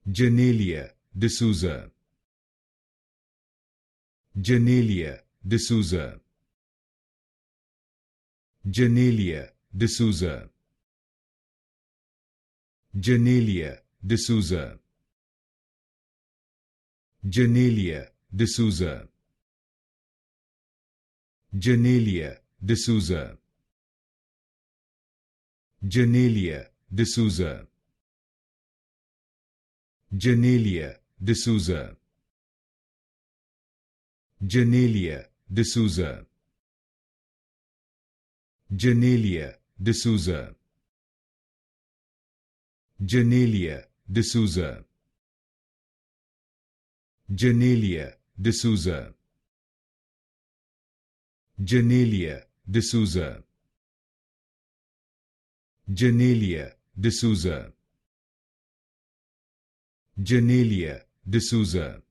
Genelia D'Souza. Genelia D'Souza. Genelia D'Souza. Genelia D'Souza. Genelia D'Souza. Genelia D'Souza. Genelia D'Souza. Genelia D'Souza. Genelia D'Souza. Genelia D'Souza. Genelia D'Souza. Genelia D'Souza. Genelia D'Souza. Genelia D'Souza. Genelia D'Souza.